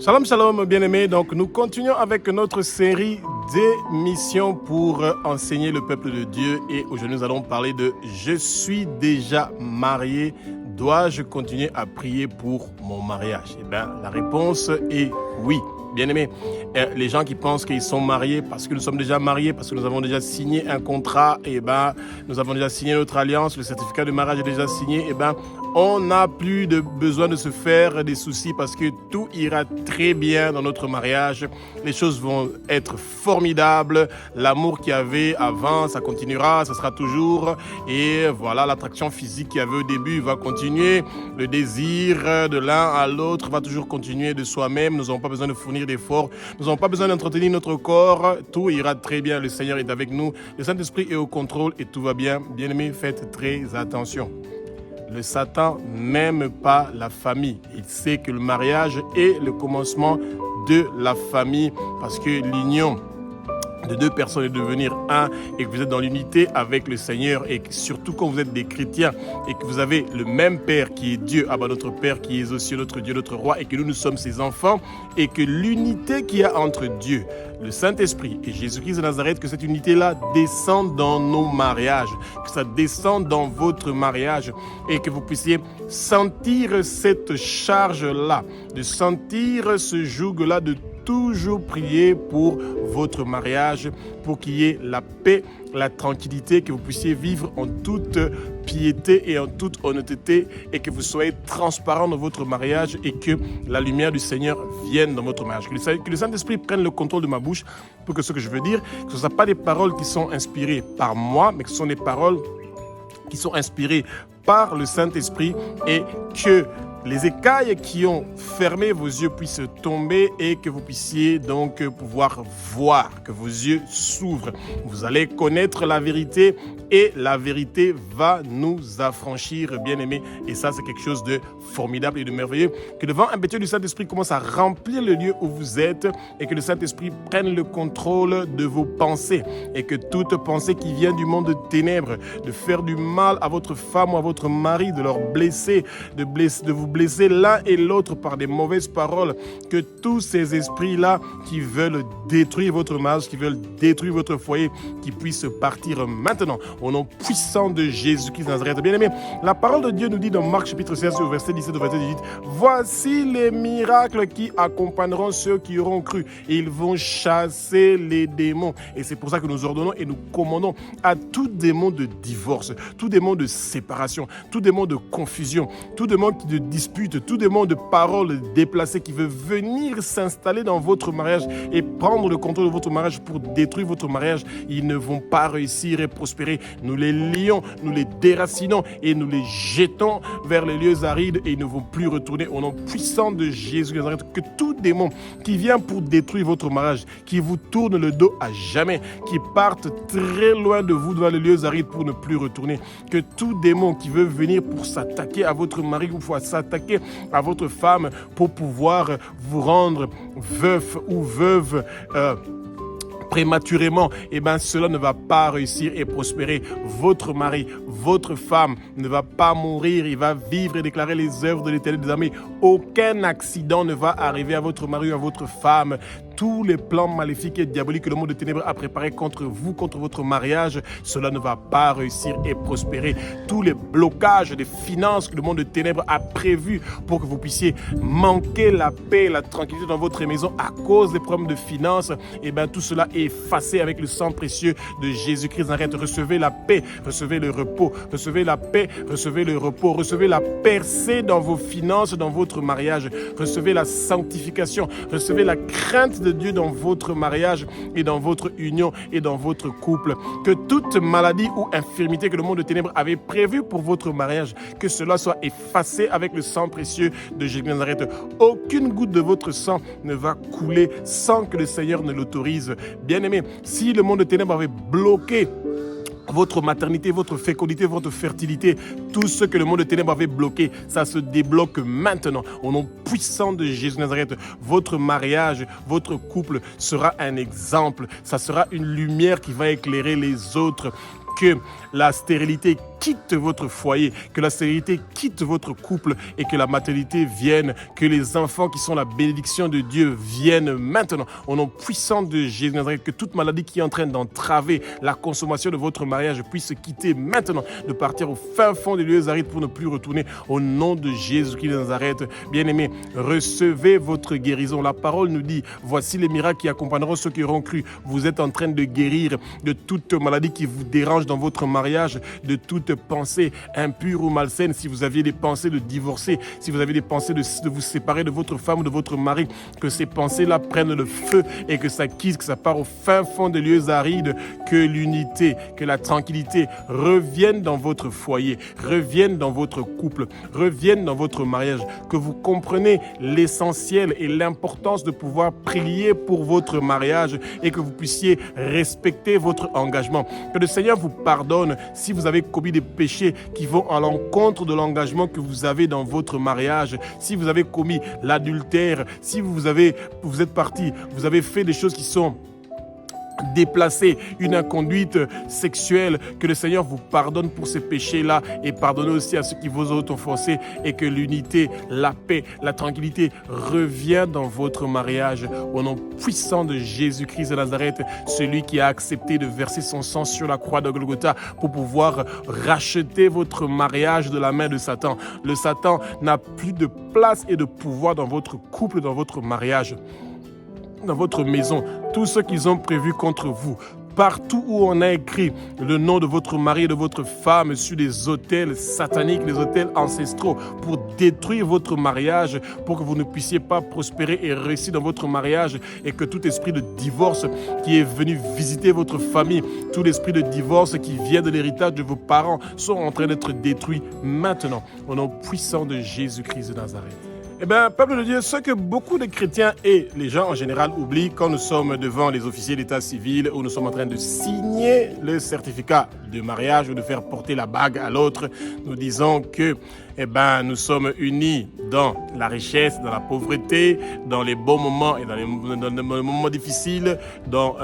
Shalom, shalom, bien-aimés. Donc, nous continuons avec notre série d'émissions pour enseigner le peuple de Dieu. Et aujourd'hui, nous allons parler de « Je suis déjà marié, dois-je continuer à prier pour mon mariage ?» Eh bien, la réponse est oui. Bien-aimés, les gens qui pensent qu'ils sont mariés parce que nous sommes déjà mariés, parce que nous avons déjà signé un contrat, nous avons déjà signé notre alliance, le certificat de mariage est déjà signé, on n'a plus de besoin de se faire des soucis parce que tout ira très bien dans notre mariage. Les choses vont être formidables. L'amour qu'il y avait avant, ça continuera, ça sera toujours. Et voilà, l'attraction physique qu'il y avait au début va continuer. Le désir de l'un à l'autre va toujours continuer de soi-même. Nous n'avons pas besoin de fournir d'efforts. Nous n'avons pas besoin d'entretenir notre corps. Tout ira très bien. Le Seigneur est avec nous. Le Saint-Esprit est au contrôle et tout va bien. Bien-aimés, faites très attention. Le Satan n'aime pas la famille. Il sait que le mariage est le commencement de la famille parce que l'union de deux personnes est devenir un et que vous êtes dans l'unité avec le Seigneur et surtout quand vous êtes des chrétiens et que vous avez le même Père qui est Dieu, notre Père qui est aussi notre Dieu, notre Roi et que nous sommes ses enfants et que l'unité qu'il y a entre Dieu, le Saint-Esprit et Jésus-Christ de Nazareth, que cette unité-là descende dans nos mariages, que ça descende dans votre mariage et que vous puissiez sentir cette charge-là, de sentir ce joug-là, de toujours prier pour votre mariage, pour qu'il y ait la paix, la tranquillité, que vous puissiez vivre en toute piété et en toute honnêteté et que vous soyez transparent dans votre mariage et que la lumière du Seigneur vienne dans votre mariage. Que le Saint-Esprit prenne le contrôle de ma bouche pour que ce que je veux dire, que ce ne soit pas des paroles qui sont inspirées par moi, mais que ce sont des paroles qui sont inspirées par le Saint-Esprit et que les écailles qui ont fermé vos yeux puissent tomber et que vous puissiez donc pouvoir voir, que vos yeux s'ouvrent. Vous allez connaître la vérité et la vérité va nous affranchir, bien-aimés. Et ça, c'est quelque chose de formidable et de merveilleux. Que le vent impétueux du Saint-Esprit commence à remplir le lieu où vous êtes et que le Saint-Esprit prenne le contrôle de vos pensées et que toute pensée qui vient du monde de ténèbres, de faire du mal à votre femme ou à votre mari, de leur blesser, de vous blesser l'un et l'autre par des mauvaises paroles, que tous ces esprits-là qui veulent détruire votre mariage, qui veulent détruire votre foyer, qui puissent partir maintenant au nom puissant de Jésus-Christ de Nazareth. Bien-aimés, la parole de Dieu nous dit dans Marc chapitre 16 au verset 17 au verset 18, « Voici les miracles qui accompagneront ceux qui auront cru. Ils vont chasser les démons. » Et c'est pour ça que nous ordonnons et nous commandons à tout démon de divorce, tout démon de séparation, tout démon de confusion, tout démon de dispute, tout démon de paroles déplacées qui veut venir s'installer dans votre mariage et prendre le contrôle de votre mariage pour détruire votre mariage, ils ne vont pas réussir et prospérer. Nous les lions, nous les déracinons et nous les jetons vers les lieux arides et ils ne vont plus retourner au nom puissant de Jésus. Que tout démon qui vient pour détruire votre mariage, qui vous tourne le dos à jamais, qui parte très loin de vous vers les lieux arides pour ne plus retourner, que tout démon qui veut venir pour s'attaquer à votre mari ou pour s'attaquer à votre femme pour pouvoir vous rendre veuf ou veuve prématurément, cela ne va pas réussir et prospérer. Votre mari, votre femme ne va pas mourir, il va vivre et déclarer les œuvres de l'Éternel des armées. Aucun accident ne va arriver à votre mari ou à votre femme. Tous les plans maléfiques et diaboliques que le monde de ténèbres a préparés contre vous, contre votre mariage, cela ne va pas réussir et prospérer. Tous les blocages des finances que le monde de ténèbres a prévus pour que vous puissiez manquer la paix, la tranquillité dans votre maison à cause des problèmes de finances, tout cela est effacé avec le sang précieux de Jésus-Christ. Recevez la paix, recevez le repos, recevez la paix, recevez le repos, recevez la percée dans vos finances, dans votre mariage, recevez la sanctification, recevez la crainte de Dieu dans votre mariage et dans votre union et dans votre couple. Que toute maladie ou infirmité que le monde de ténèbres avait prévue pour votre mariage, que cela soit effacé avec le sang précieux de Jésus de Nazareth. Aucune goutte de votre sang ne va couler sans que le Seigneur ne l'autorise. Bien-aimés, si le monde de ténèbres avait bloqué votre maternité, votre fécondité, votre fertilité, tout ce que le monde de ténèbres avait bloqué, ça se débloque maintenant. Au nom puissant de Jésus de Nazareth, votre mariage, votre couple sera un exemple. Ça sera une lumière qui va éclairer les autres. Que la stérilité quitte votre foyer, que la stérilité quitte votre couple et que la maternité vienne, que les enfants qui sont la bénédiction de Dieu viennent maintenant. Au nom puissant de Jésus de Nazareth, que toute maladie qui est en train d'entraver la consommation de votre mariage puisse se quitter maintenant, de partir au fin fond des lieux arides pour ne plus retourner. Au nom de Jésus-Christ de Nazareth, bien-aimés, recevez votre guérison. La parole nous dit, voici les miracles qui accompagneront ceux qui auront cru. Vous êtes en train de guérir de toute maladie qui vous dérange dans votre mariage, de toute pensée impure ou malsaine. Si vous aviez des pensées de divorcer, si vous avez des pensées de vous séparer de votre femme ou de votre mari, que ces pensées-là prennent le feu et que ça quitte, que ça part au fin fond des lieux arides, que l'unité, que la tranquillité reviennent dans votre foyer, reviennent dans votre couple, reviennent dans votre mariage, que vous comprenez l'essentiel et l'importance de pouvoir prier pour votre mariage et que vous puissiez respecter votre engagement. Que le Seigneur vous pardonne si vous avez commis des péchés qui vont à l'encontre de l'engagement que vous avez dans votre mariage, si vous avez commis l'adultère, si vous êtes parti, vous avez fait des choses qui sont déplacer une inconduite sexuelle, que le Seigneur vous pardonne pour ces péchés-là et pardonnez aussi à ceux qui vous ont offensé et que l'unité, la paix, la tranquillité revient dans votre mariage. Au nom puissant de Jésus-Christ de Nazareth, celui qui a accepté de verser son sang sur la croix de Golgotha pour pouvoir racheter votre mariage de la main de Satan. Le Satan n'a plus de place et de pouvoir dans votre couple, dans votre mariage, dans votre maison. Tout ce qu'ils ont prévu contre vous, partout où on a écrit le nom de votre mari et de votre femme sur des autels sataniques, les autels ancestraux, pour détruire votre mariage, pour que vous ne puissiez pas prospérer et réussir dans votre mariage, et que tout esprit de divorce qui est venu visiter votre famille, tout l'esprit de divorce qui vient de l'héritage de vos parents, sont en train d'être détruits maintenant, au nom puissant de Jésus-Christ de Nazareth. Eh bien, peuple de Dieu, ce que beaucoup de chrétiens et les gens en général oublient quand nous sommes devant les officiers d'état civil ou nous sommes en train de signer le certificat de mariage ou de faire porter la bague à l'autre, nous disons que nous sommes unis dans la richesse, dans la pauvreté, dans les bons moments et dans les moments difficiles, dans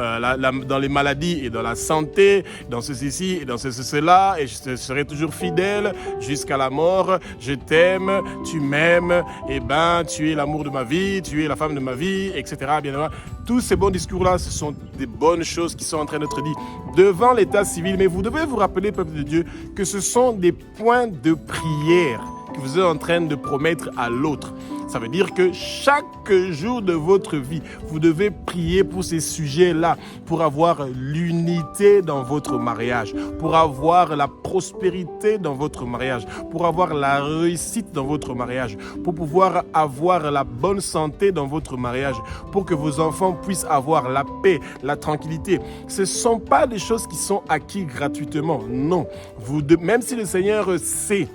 les maladies et dans la santé, dans ceci et dans cela, et je te serai toujours fidèle jusqu'à la mort. Je t'aime, tu m'aimes, tu es l'amour de ma vie, tu es la femme de ma vie, etc. Bien évidemment, tous ces bons discours-là, ce sont des bonnes choses qui sont en train d'être dites devant l'état civil. Mais vous devez vous rappeler, peuple de Dieu, que ce sont des points de prière que vous êtes en train de promettre à l'autre. Ça veut dire que chaque jour de votre vie, vous devez prier pour ces sujets-là, pour avoir l'unité dans votre mariage, pour avoir la prospérité dans votre mariage, pour avoir la réussite dans votre mariage, pour pouvoir avoir la bonne santé dans votre mariage, pour que vos enfants puissent avoir la paix, la tranquillité. Ce ne sont pas des choses qui sont acquises gratuitement, non. Même si le Seigneur sait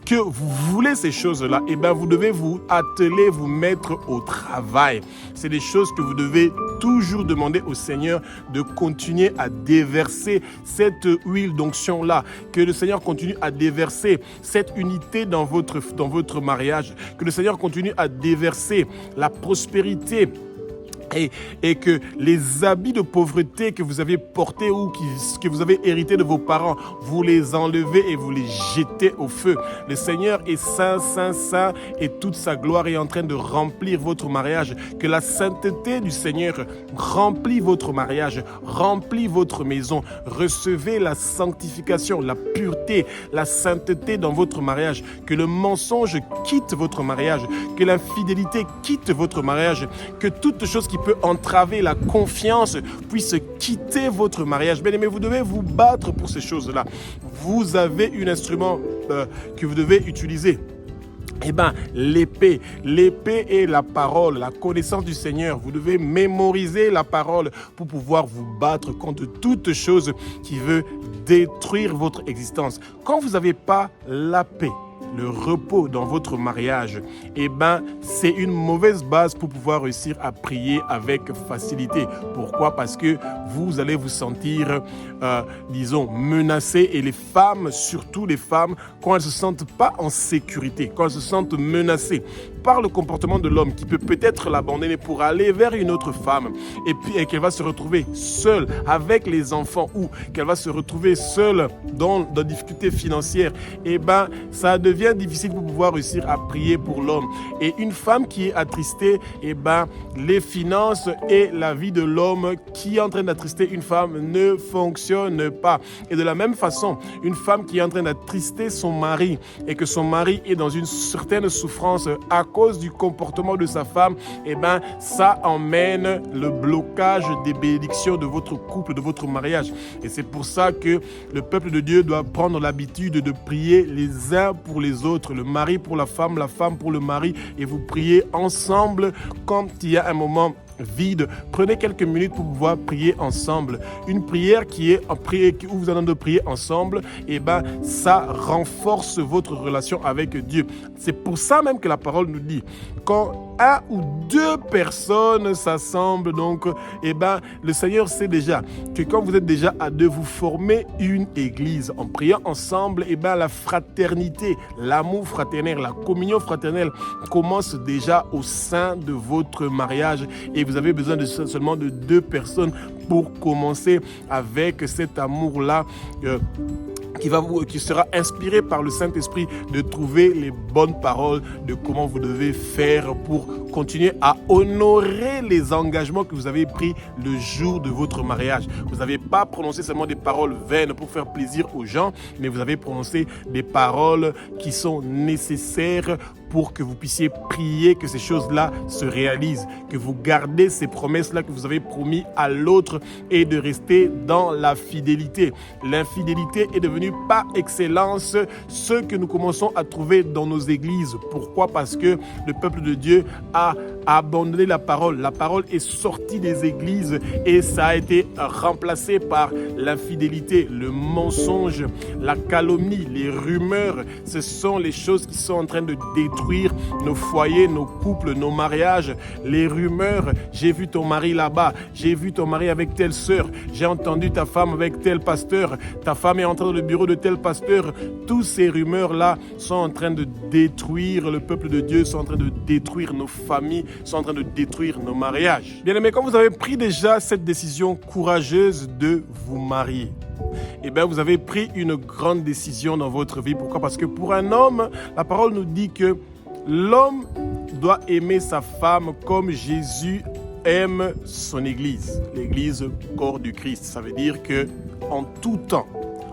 que vous voulez ces choses-là, vous devez vous atteler, vous mettre au travail. C'est des choses que vous devez toujours demander au Seigneur de continuer à déverser cette huile d'onction-là, que le Seigneur continue à déverser cette unité dans votre mariage, que le Seigneur continue à déverser la prospérité, et que les habits de pauvreté que vous avez portés ou que vous avez hérités de vos parents, vous les enlevez et vous les jetez au feu. Le Seigneur est saint, saint, saint, et toute sa gloire est en train de remplir votre mariage. Que la sainteté du Seigneur remplit votre mariage, remplit votre maison. Recevez la sanctification, la pureté, la sainteté dans votre mariage. Que le mensonge quitte votre mariage, que l'infidélité quitte votre mariage, que toute chose qui peut entraver la confiance puisse quitter votre mariage. Bien aimé, vous devez vous battre pour ces choses-là. Vous avez un instrument que vous devez utiliser. L'épée est la parole, la connaissance du Seigneur. Vous devez mémoriser la parole pour pouvoir vous battre contre toute chose qui veut détruire votre existence. Quand vous n'avez pas la paix, le repos dans votre mariage, eh ben, c'est une mauvaise base pour pouvoir réussir à prier avec facilité. Pourquoi? Parce que vous allez vous sentir, menacés. Et les femmes, surtout les femmes, quand elles ne se sentent pas en sécurité, quand elles se sentent menacées par le comportement de l'homme qui peut peut-être l'abandonner pour aller vers une autre femme, et qu'elle va se retrouver seule avec les enfants, ou qu'elle va se retrouver seule dans des difficultés financières, eh ben, ça devient difficile pour pouvoir réussir à prier pour l'homme. Et une femme qui est attristée, eh ben, les finances et la vie de l'homme qui est en train d'attrister une femme ne fonctionne pas. Et de la même façon, une femme qui est en train d'attrister son mari et que son mari est dans une certaine souffrance à cause du comportement de sa femme, eh ben, ça emmène le blocage des bénédictions de votre couple, de votre mariage. Et c'est pour ça que le peuple de Dieu doit prendre l'habitude de prier les uns pour les autres, le mari pour la femme pour le mari, et vous priez ensemble quand il y a un moment vide. Prenez quelques minutes pour pouvoir prier ensemble. Une prière qui est en prière, où vous allez de prier ensemble, et ben, ça renforce votre relation avec Dieu. C'est pour ça même que la parole nous dit, quand un ou deux personnes s'assemblent, donc, eh ben, le Seigneur sait déjà que quand vous êtes déjà à deux, vous formez une église. En priant ensemble, eh ben, la fraternité, l'amour fraternel, la communion fraternelle commence déjà au sein de votre mariage, et vous avez besoin seulement de deux personnes pour commencer avec cet amour-là qui sera inspiré par le Saint-Esprit, de trouver les bonnes paroles de comment vous devez faire pour continuer à honorer les engagements que vous avez pris le jour de votre mariage. Vous n'avez pas prononcé seulement des paroles vaines pour faire plaisir aux gens, mais vous avez prononcé des paroles qui sont nécessaires pour que vous puissiez prier que ces choses-là se réalisent, que vous gardez ces promesses-là que vous avez promis à l'autre, et de rester dans la fidélité. L'infidélité est devenue par excellence ce que nous commençons à trouver dans nos églises. Pourquoi? Parce que le peuple de Dieu a abandonné la parole. La parole est sortie des églises et ça a été remplacé par l'infidélité, le mensonge, la calomnie, les rumeurs. Ce sont les choses qui sont en train de détruire nos foyers, nos couples, nos mariages. Les rumeurs, j'ai vu ton mari là-bas, j'ai vu ton mari avec telle sœur, j'ai entendu ta femme avec tel pasteur, ta femme est entrée dans le bureau de tel pasteur. Tous ces rumeurs-là sont en train de détruire le peuple de Dieu, sont en train de détruire nos familles, sont en train de détruire nos mariages. Bien aimés, quand vous avez pris déjà cette décision courageuse de vous marier, eh bien, vous avez pris une grande décision dans votre vie. Pourquoi? Parce que pour un homme, la parole nous dit que l'homme doit aimer sa femme comme Jésus aime son Église. L'Église, corps du Christ. Ça veut dire que en tout temps,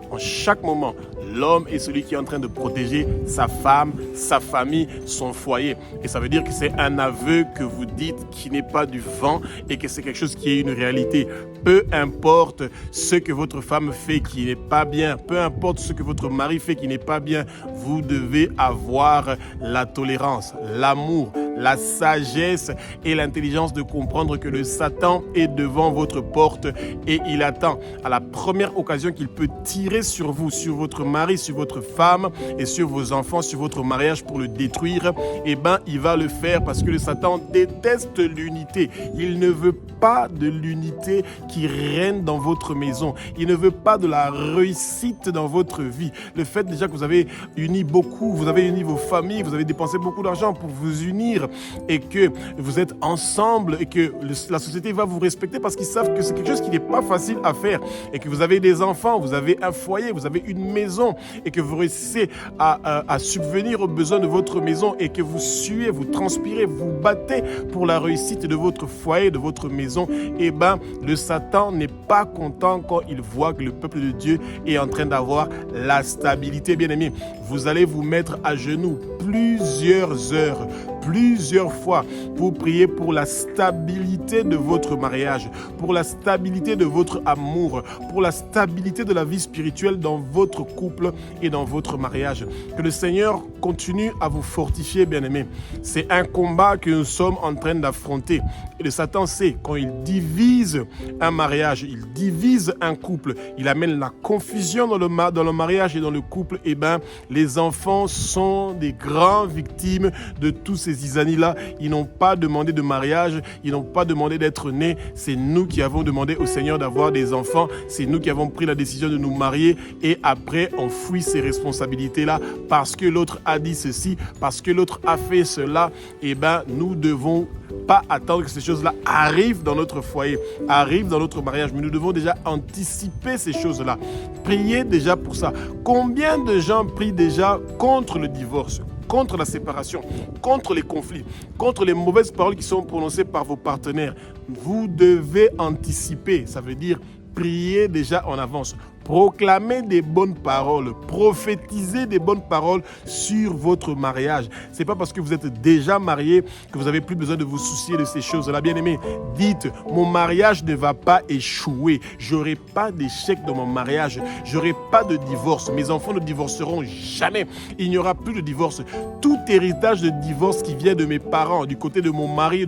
en chaque moment, l'homme est celui qui est en train de protéger sa femme, sa famille, son foyer. Et ça veut dire que c'est un aveu que vous dites qui n'est pas du vent et que c'est quelque chose qui est une réalité. Peu importe ce que votre femme fait qui n'est pas bien, peu importe ce que votre mari fait qui n'est pas bien, vous devez avoir la tolérance, l'amour, la sagesse et l'intelligence de comprendre que le Satan est devant votre porte et il attend à la première occasion qu'il peut tirer sur vous, sur votre mari, sur votre femme et sur vos enfants, sur votre mariage pour le détruire. Eh bien, il va le faire parce que le Satan déteste l'unité. Il ne veut pas de l'unité qui règne dans votre maison. Il ne veut pas de la réussite dans votre vie. Le fait déjà que vous avez uni beaucoup, vous avez uni vos familles, vous avez dépensé beaucoup d'argent pour vous unir et que vous êtes ensemble et que la société va vous respecter parce qu'ils savent que c'est quelque chose qui n'est pas facile à faire et que vous avez des enfants, vous avez un foyer, vous avez une maison et que vous réussissez à subvenir aux besoins de votre maison et que vous suez, vous transpirez, vous battez pour la réussite de votre foyer, de votre maison, eh bien, le Satan n'est pas content quand il voit que le peuple de Dieu est en train d'avoir la stabilité. Bien aimé, vous allez vous mettre à genoux plusieurs heures, plusieurs fois pour prier pour la stabilité de votre mariage, pour la stabilité de votre amour, pour la stabilité de la vie spirituelle dans votre couple et dans votre mariage. Que le Seigneur continue à vous fortifier, bien-aimés. C'est un combat que nous sommes en train d'affronter. Et le Satan sait, quand il divise un mariage, il divise un couple, il amène la confusion dans le mariage et dans le couple, et bien, les enfants sont des grandes victimes de tous ces zizanies-là. Ils n'ont pas demandé de mariage, ils n'ont pas demandé d'être nés. C'est nous qui avons demandé au Seigneur d'avoir des enfants. C'est nous qui avons pris la décision de nous marier et après, on fuit ces responsabilités-là parce que l'autre a dit ceci, parce que l'autre a fait cela. Et bien, nous devons pas attendre que ces choses-là arrivent dans notre foyer, arrivent dans notre mariage, mais nous devons déjà anticiper ces choses-là. Priez déjà pour ça. Combien de gens prient déjà contre le divorce, contre la séparation, contre les conflits, contre les mauvaises paroles qui sont prononcées par vos partenaires? Vous devez anticiper, ça veut dire prier déjà en avance. Proclamez des bonnes paroles, prophétisez des bonnes paroles sur votre mariage. Ce n'est pas parce que vous êtes déjà marié que vous n'avez plus besoin de vous soucier de ces choses-là. Bien-aimés, dites, mon mariage ne va pas échouer. Je n'aurai pas d'échec dans mon mariage. Je n'aurai pas de divorce. Mes enfants ne divorceront jamais. Il n'y aura plus de divorce. Tout héritage de divorce qui vient de mes parents, du côté de mon mari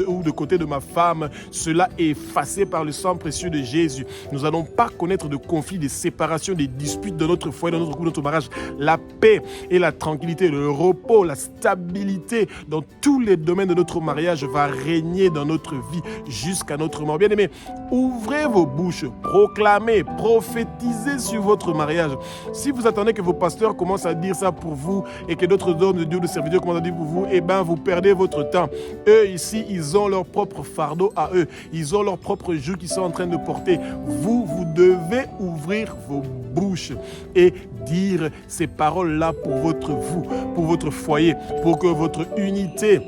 ou du côté de ma femme, cela est effacé par le sang précieux de Jésus. Nous n'allons pas connaître de conflits, des séparations, des disputes dans notre foyer, dans notre couple, dans notre mariage. La paix et la tranquillité, le repos, la stabilité dans tous les domaines de notre mariage va régner dans notre vie jusqu'à notre mort. Bien aimés, ouvrez vos bouches, proclamez, prophétisez sur votre mariage. Si vous attendez que vos pasteurs commencent à dire ça pour vous et que d'autres hommes de Dieu, de serviteurs commencent à dire pour vous, eh bien vous perdez votre temps. Eux ici, ils ont leur propre fardeau à eux. Ils ont leur propre joug qu'ils sont en train de porter. Vous devez ouvrir vos bouches et dire ces paroles-là pour votre foyer, pour que votre unité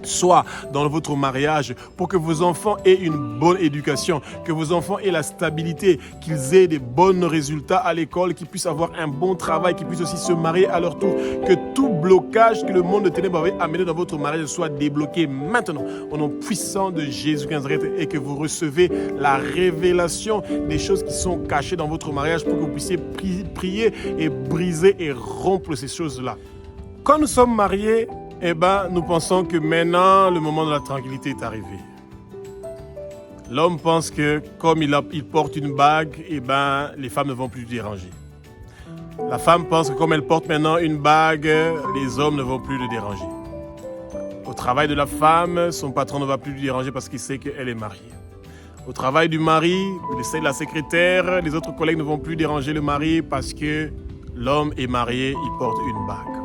soit dans votre mariage, pour que vos enfants aient une bonne éducation, que vos enfants aient la stabilité, qu'ils aient des bons résultats à l'école, qu'ils puissent avoir un bon travail, qu'ils puissent aussi se marier à leur tour, que tout blocage que le monde de ténèbres avait amené dans votre mariage soit débloqué maintenant au nom puissant de Jésus Nazareth et que vous recevez la révélation des choses qui sont cachées dans votre mariage pour que vous puissiez prier et briser et rompre ces choses-là. Quand nous sommes mariés, eh bien, nous pensons que maintenant, le moment de la tranquillité est arrivé. L'homme pense que comme il porte une bague, eh ben, les femmes ne vont plus le déranger. La femme pense que comme elle porte maintenant une bague, les hommes ne vont plus le déranger. Au travail de la femme, son patron ne va plus le déranger parce qu'il sait qu'elle est mariée. Au travail du mari, la secrétaire, les autres collègues ne vont plus déranger le mari parce que l'homme est marié, il porte une bague.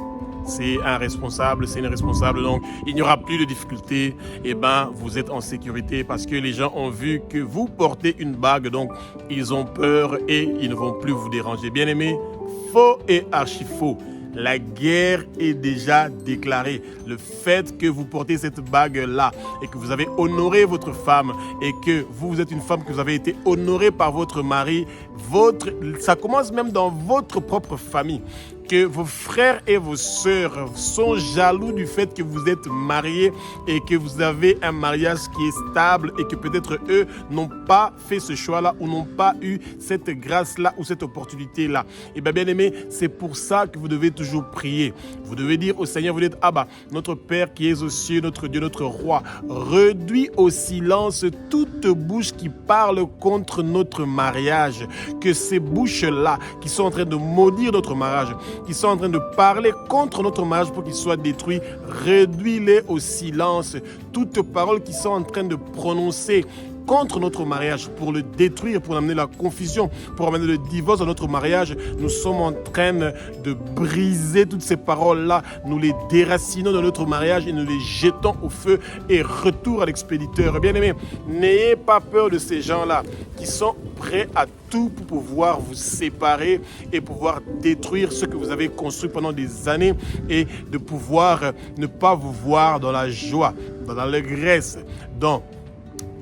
C'est un responsable, c'est une responsable, donc il n'y aura plus de difficultés. Eh bien, vous êtes en sécurité parce que les gens ont vu que vous portez une bague, donc ils ont peur et ils ne vont plus vous déranger. Bien aimé, faux et archi-faux. La guerre est déjà déclarée. Le fait que vous portez cette bague-là et que vous avez honoré votre femme et que vous êtes une femme que vous avez été honorée par votre mari, ça commence même dans votre propre famille. Que vos frères et vos sœurs sont jaloux du fait que vous êtes mariés et que vous avez un mariage qui est stable et que peut-être eux n'ont pas fait ce choix-là ou n'ont pas eu cette grâce-là ou cette opportunité-là. Et bien, bien aimé, c'est pour ça que vous devez toujours prier. Vous devez dire au Seigneur, vous dites, notre Père qui est aux cieux, notre Dieu, notre Roi, réduis au silence toute bouche qui parle contre notre mariage. Que ces bouches-là qui sont en train de maudire notre mariage, qui sont en train de parler contre notre mariage pour qu'il soit détruit, réduis-les au silence. Toutes paroles qui sont en train de prononcer contre notre mariage, pour le détruire, pour amener la confusion, pour amener le divorce dans notre mariage, nous sommes en train de briser toutes ces paroles-là. Nous les déracinons dans notre mariage et nous les jetons au feu et retour à l'expéditeur. Bien-aimés, n'ayez pas peur de ces gens-là qui sont prêts à tout pour pouvoir vous séparer et pouvoir détruire ce que vous avez construit pendant des années et de pouvoir ne pas vous voir dans la joie, dans l'allégresse, dans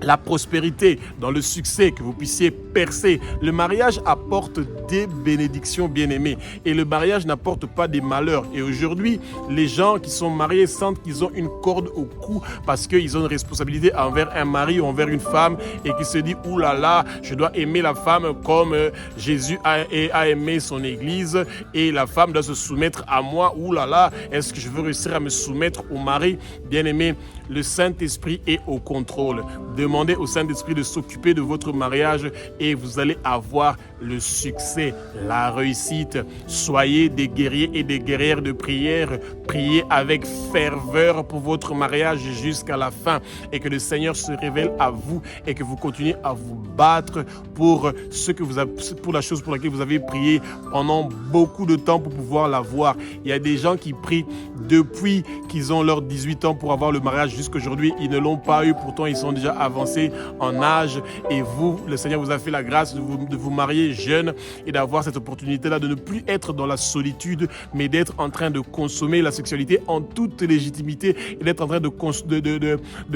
la prospérité, dans le succès, que vous puissiez percer. Le mariage apporte des bénédictions, bien-aimés. Et le mariage n'apporte pas des malheurs. Et aujourd'hui, les gens qui sont mariés sentent qu'ils ont une corde au cou parce qu'ils ont une responsabilité envers un mari ou envers une femme et qui se dit, ouh là là, je dois aimer la femme comme Jésus a aimé son église et la femme doit se soumettre à moi. Ouh là là, est-ce que je veux réussir à me soumettre au mari? Bien-aimé, le Saint-Esprit est au contrôle. Demandez au Saint-Esprit de s'occuper de votre mariage et vous allez avoir le succès, la réussite. Soyez des guerriers et des guerrières de prière. Priez avec ferveur pour votre mariage jusqu'à la fin et que le Seigneur se révèle à vous et que vous continuez à vous battre pour pour la chose pour laquelle vous avez prié pendant beaucoup de temps pour pouvoir l'avoir. Il y a des gens qui prient depuis qu'ils ont leurs 18 ans pour avoir le mariage jusqu'à aujourd'hui. Ils ne l'ont pas eu, pourtant ils sont déjà avancés en âge et vous, le Seigneur vous a fait la grâce de vous marier jeune et d'avoir cette opportunité-là de ne plus être dans la solitude mais d'être en train de consommer la sexualité en toute légitimité et d'être en train de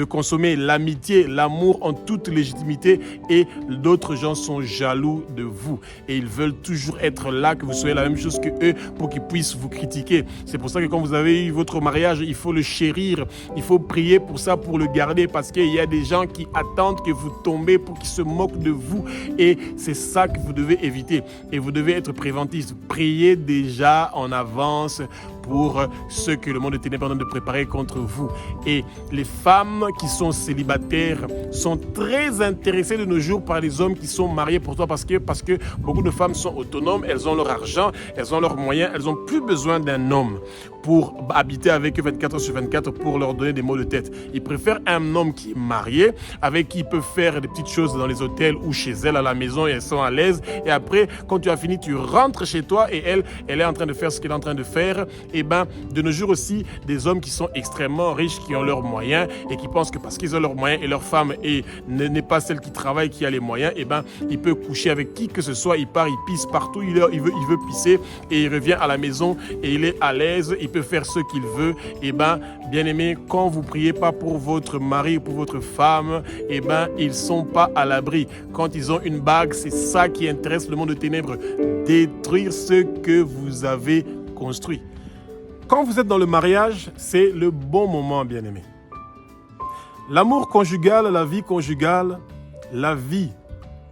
consommer l'amitié, l'amour en toute légitimité et d'autres gens sont jaloux de vous et ils veulent toujours être là, que vous soyez la même chose que eux pour qu'ils puissent vous critiquer. C'est pour ça que quand vous avez eu votre mariage, il faut le chérir, il faut prier pour ça, pour le garder parce qu'il y a des gens qui attendent que vous tombez pour qu'ils se moquent de vous et c'est ça que vous devez éviter et vous devez être préventif. Priez déjà en avance pour ce que le monde de ténèbres est en train de préparer contre vous. Et les femmes qui sont célibataires sont très intéressées de nos jours par les hommes qui sont mariés pour toi parce que beaucoup de femmes sont autonomes, elles ont leur argent, elles ont leurs moyens, elles n'ont plus besoin d'un homme pour habiter avec eux 24 heures sur 24 pour leur donner des maux de tête. Ils préfèrent un homme qui est marié, avec qui il peut faire des petites choses dans les hôtels ou chez elle à la maison et elles sont à l'aise. Et après, quand tu as fini, tu rentres chez toi et elle est en train de faire ce qu'elle est en train de faire. Et bien, de nos jours aussi, des hommes qui sont extrêmement riches, qui ont leurs moyens et qui pensent que parce qu'ils ont leurs moyens et leur femme n'est pas celle qui travaille, qui a les moyens, et ben, il peut coucher avec qui que ce soit. Il part, il pisse partout, il veut pisser et il revient à la maison et il est à l'aise. Il peut faire ce qu'il veut. Et ben, bien aimé, quand vous priez pas pour votre mari ou pour votre femme, et ben, ils sont pas à l'abri. Quand ils ont une bague, c'est ça qui intéresse le monde de ténèbres, détruire ce que vous avez construit. Quand vous êtes dans le mariage, c'est le bon moment, bien aimé. L'amour conjugal, la vie conjugale, la vie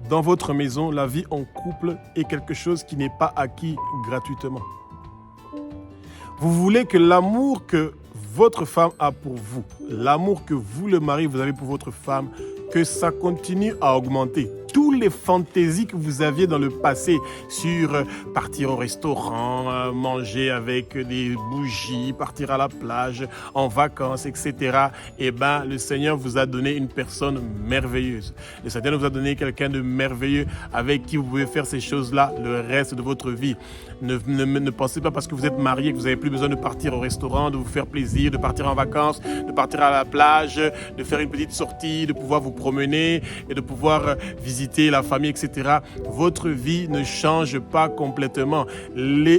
dans votre maison, la vie en couple est quelque chose qui n'est pas acquis gratuitement. Vous voulez que l'amour que votre femme a pour vous, l'amour que vous, le mari, vous avez pour votre femme, que ça continue à augmenter. Toutes les fantaisies que vous aviez dans le passé sur partir au restaurant, manger avec des bougies, partir à la plage, en vacances, etc. Eh bien, le Seigneur vous a donné une personne merveilleuse. Le Seigneur vous a donné quelqu'un de merveilleux avec qui vous pouvez faire ces choses-là le reste de votre vie. Ne pensez pas parce que vous êtes marié que vous n'avez plus besoin de partir au restaurant, de vous faire plaisir, de partir en vacances, de partir à la plage, de faire une petite sortie, de pouvoir vous promener et de pouvoir visiter la famille, etc. Votre vie ne change pas complètement.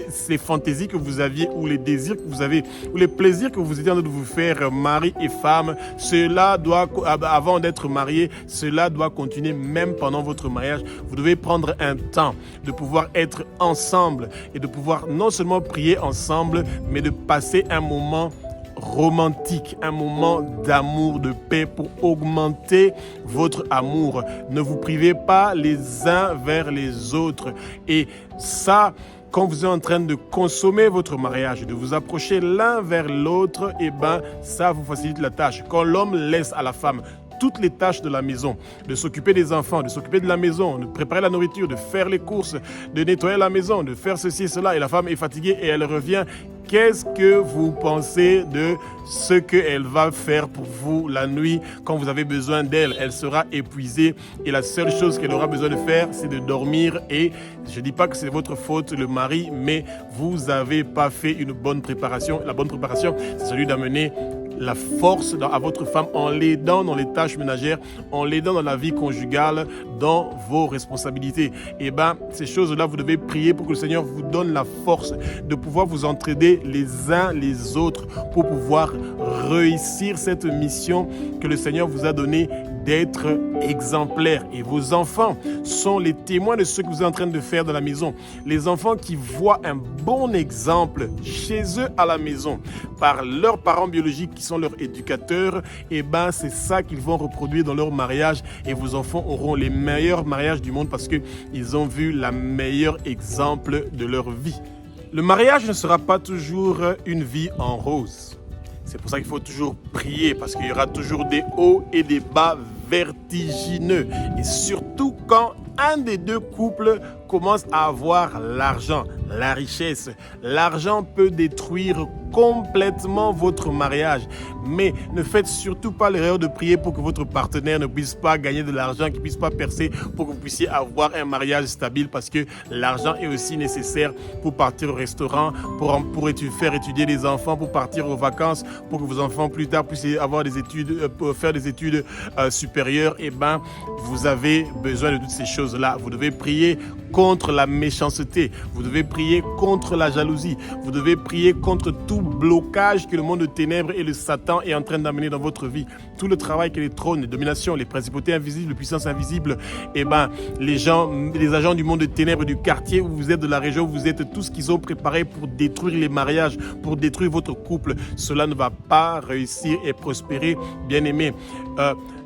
Ces fantaisies que vous aviez ou les désirs que vous avez ou les plaisirs que vous étiez en train de vous faire mari et femme, cela doit, avant d'être marié, cela doit continuer même pendant votre mariage. Vous devez prendre un temps de pouvoir être ensemble et de pouvoir non seulement prier ensemble, mais de passer un moment romantique, un moment d'amour, de paix pour augmenter votre amour. Ne vous privez pas les uns vers les autres. Et ça, quand vous êtes en train de consommer votre mariage, de vous approcher l'un vers l'autre, et ben ça vous facilite la tâche. Quand l'homme laisse à la femme toutes les tâches de la maison, de s'occuper des enfants, de s'occuper de la maison, de préparer la nourriture, de faire les courses, de nettoyer la maison, de faire ceci et cela, et la femme est fatiguée et elle revient. Qu'est-ce que vous pensez de ce qu'elle va faire pour vous la nuit quand vous avez besoin d'elle? Elle sera épuisée et la seule chose qu'elle aura besoin de faire, c'est de dormir. Et je ne dis pas que c'est votre faute, le mari, mais vous n'avez pas fait une bonne préparation. La bonne préparation, c'est celui d'amener la force à votre femme en l'aidant dans les tâches ménagères, en l'aidant dans la vie conjugale, dans vos responsabilités. Et bien, ces choses-là, vous devez prier pour que le Seigneur vous donne la force de pouvoir vous entraider les uns les autres pour pouvoir réussir cette mission que le Seigneur vous a donnée d'être exemplaires. Et vos enfants sont les témoins de ce que vous êtes en train de faire dans la maison. Les enfants qui voient un bon exemple chez eux à la maison par leurs parents biologiques qui sont leurs éducateurs, et ben c'est ça qu'ils vont reproduire dans leur mariage, et vos enfants auront les meilleurs mariages du monde parce qu'ils ont vu la meilleure exemple de leur vie. Le mariage ne sera pas toujours une vie en rose. C'est pour ça qu'il faut toujours prier, parce qu'il y aura toujours des hauts et des bas vertigineux. Et surtout quand un des deux couples commence à avoir l'argent, la richesse. L'argent peut détruire complètement votre mariage. Mais ne faites surtout pas l'erreur de prier pour que votre partenaire ne puisse pas gagner de l'argent, qu'il ne puisse pas percer, pour que vous puissiez avoir un mariage stable, parce que l'argent est aussi nécessaire pour partir au restaurant, pour faire étudier les enfants, pour partir aux vacances, pour que vos enfants plus tard puissent avoir des études, faire des études supérieures. Et ben, vous avez besoin de toutes ces choses-là. Vous devez prier contre la méchanceté, vous devez prier contre la jalousie, vous devez prier contre tout blocage que le monde de ténèbres et le Satan est en train d'amener dans votre vie. Tout le travail que les trônes, les dominations, les principautés invisibles, les puissances invisibles, et ben les agents du monde de ténèbres, du quartier où vous êtes, de la région où vous êtes, tout ce qu'ils ont préparé pour détruire les mariages, pour détruire votre couple, cela ne va pas réussir et prospérer, bien aimé.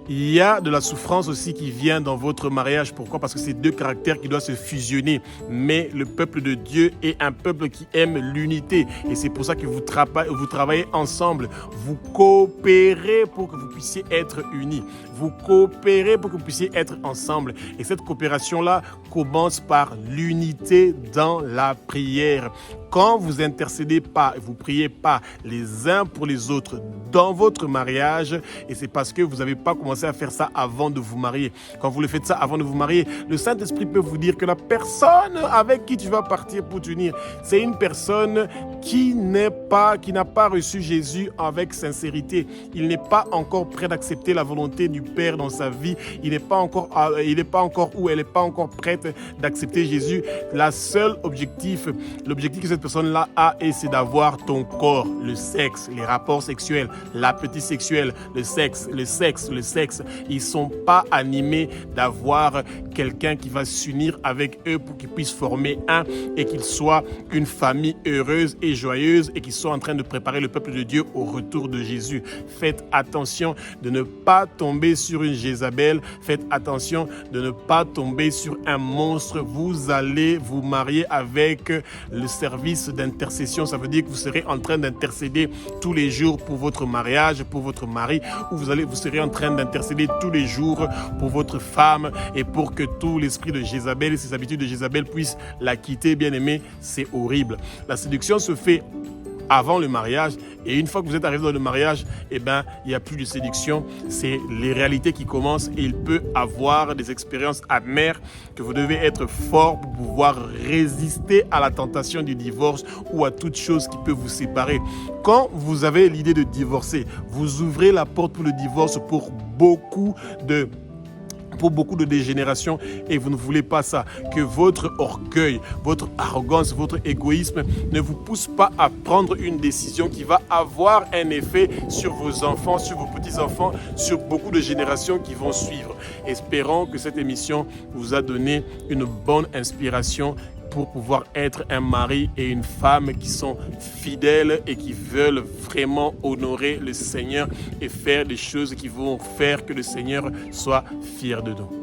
Il y a de la souffrance aussi qui vient dans votre mariage. Pourquoi? Parce que c'est deux caractères qui doivent se fusionner. Mais le peuple de Dieu est un peuple qui aime l'unité. Et c'est pour ça que vous travaillez ensemble. Vous coopérez pour que vous puissiez être unis. Vous coopérez pour que vous puissiez être ensemble. Et cette coopération-là commence par l'unité dans la prière. Quand vous intercédez pas, vous priez pas les uns pour les autres dans votre mariage, et c'est parce que vous n'avez pas commencé à faire ça avant de vous marier. Quand vous le faites ça avant de vous marier, le Saint-Esprit peut vous dire que la personne avec qui tu vas partir pour t'unir, c'est une personne qui n'a pas reçu Jésus avec sincérité. Il n'est pas encore prêt d'accepter la volonté du Père dans sa vie. Il n'est pas encore ou elle n'est pas encore prête d'accepter Jésus. L'objectif que cette personne-là a, c'est d'avoir ton corps, le sexe, les rapports sexuels, l'appétit sexuel, le sexe. Ils ne sont pas animés d'avoir quelqu'un qui va s'unir avec eux pour qu'ils puissent former un et qu'ils soient une famille heureuse et joyeuse et qu'ils soient en train de préparer le peuple de Dieu au retour de Jésus. Faites attention de ne pas tomber sur une Jézabel. Faites attention de ne pas tomber sur un monstre. Vous allez vous marier avec le service d'intercession. Ça veut dire que vous serez en train d'intercéder tous les jours pour votre mariage, pour votre mari, ou vous serez en train d'intercéder tous les jours pour votre femme et pour que tout l'esprit de Jézabel et ses habitudes de Jézabel puissent la quitter. Bien aimé, c'est horrible. La séduction se fait avant le mariage, et une fois que vous êtes arrivé dans le mariage, il n'y a plus de séduction, c'est les réalités qui commencent, et il peut avoir des expériences amères que vous devez être fort pour pouvoir résister à la tentation du divorce ou à toute chose qui peut vous séparer. Quand vous avez l'idée de divorcer, vous ouvrez la porte pour le divorce pour beaucoup de dégénération, et vous ne voulez pas ça. Que votre orgueil, votre arrogance, votre égoïsme ne vous pousse pas à prendre une décision qui va avoir un effet sur vos enfants, sur vos petits-enfants, sur beaucoup de générations qui vont suivre. Espérons que cette émission vous a donné une bonne inspiration pour pouvoir être un mari et une femme qui sont fidèles et qui veulent vraiment honorer le Seigneur et faire des choses qui vont faire que le Seigneur soit fier de nous.